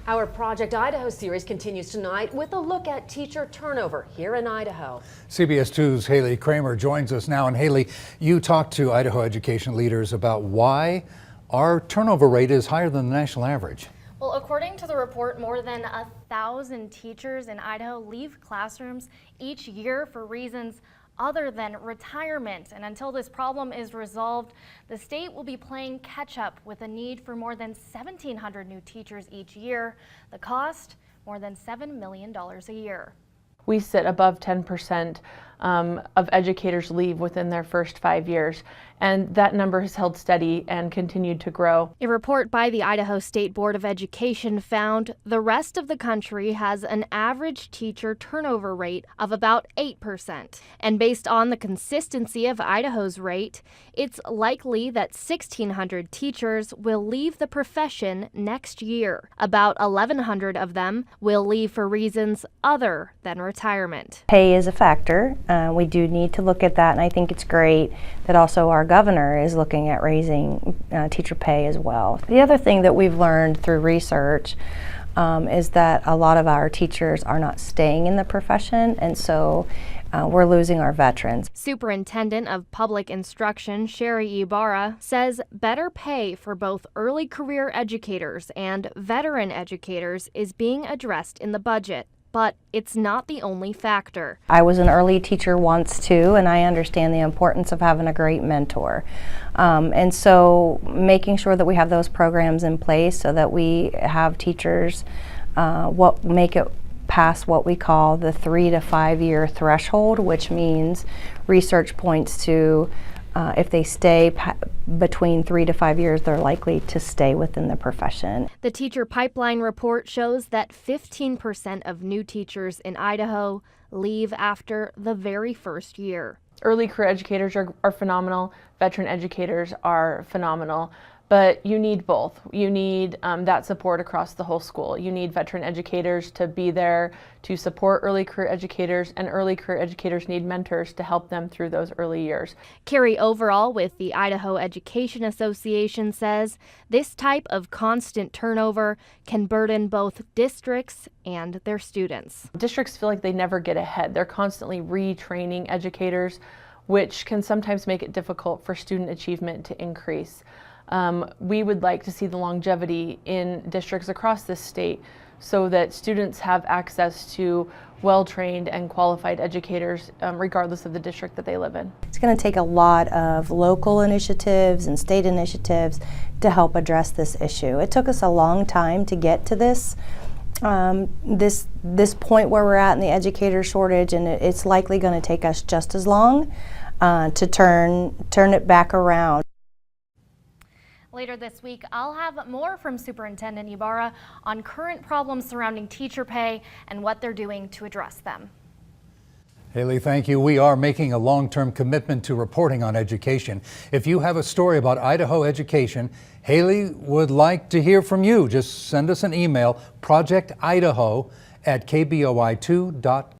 Our Project Idaho series continues tonight with a look at teacher turnover here in Idaho. CBS 2's Haley Kramer joins us now. And Haley, you talked to Idaho education leaders about why our turnover rate is higher than the national average. Well, according to the report, more than 1,000 teachers in Idaho leave classrooms each year for reasons other than retirement. And until this problem is resolved, the state will be playing catch up with a need for more than 1,700 new teachers each year. The cost, more than $7 million a year. We sit above 10% of educators leave within their first 5 years, and that number has held steady and continued to grow. A report by the Idaho State Board of Education found the rest of the country has an average teacher turnover rate of about 8%. And based on the consistency of Idaho's rate, it's likely that 1,600 teachers will leave the profession next year. About 1,100 of them will leave for reasons other than retirement. Pay is a factor. We do need to look at that, and I think it's great that also our governor is looking at raising teacher pay as well. The other thing that we've learned through research is that a lot of our teachers are not staying in the profession, and so we're losing our veterans. Superintendent of Public Instruction Sherry Ibarra says better pay for both early career educators and veteran educators is being addressed in the budget. But it's not the only factor. I was an early teacher once too, and I understand the importance of having a great mentor. And so making sure that we have those programs in place so that we have teachers make it past what we call the 3 to 5 year threshold, which means research points to if they stay between 3 to 5 years, they're likely to stay within the profession. The teacher pipeline report shows that 15% of new teachers in Idaho leave after the very first year. Early career educators are phenomenal. Veteran educators are phenomenal. But you need both. You need that support across the whole school. You need veteran educators to be there to support early career educators, and early career educators need mentors to help them through those early years. Carrie Overall with the Idaho Education Association says this type of constant turnover can burden both districts and their students. Districts feel like they never get ahead. They're constantly retraining educators, which can sometimes make it difficult for student achievement to increase. We would like to see the longevity in districts across this state so that students have access to well-trained and qualified educators regardless of the district that they live in. It's going to take a lot of local initiatives and state initiatives to help address this issue. It took us a long time to get to this point where we're at in the educator shortage, and it's likely going to take us just as long to turn it back around. Later this week, I'll have more from Superintendent Ibarra on current problems surrounding teacher pay and what they're doing to address them. Haley, thank you. We are making a long-term commitment to reporting on education. If you have a story about Idaho education, Haley would like to hear from you. Just send us an email, projectidaho@kboi2.com.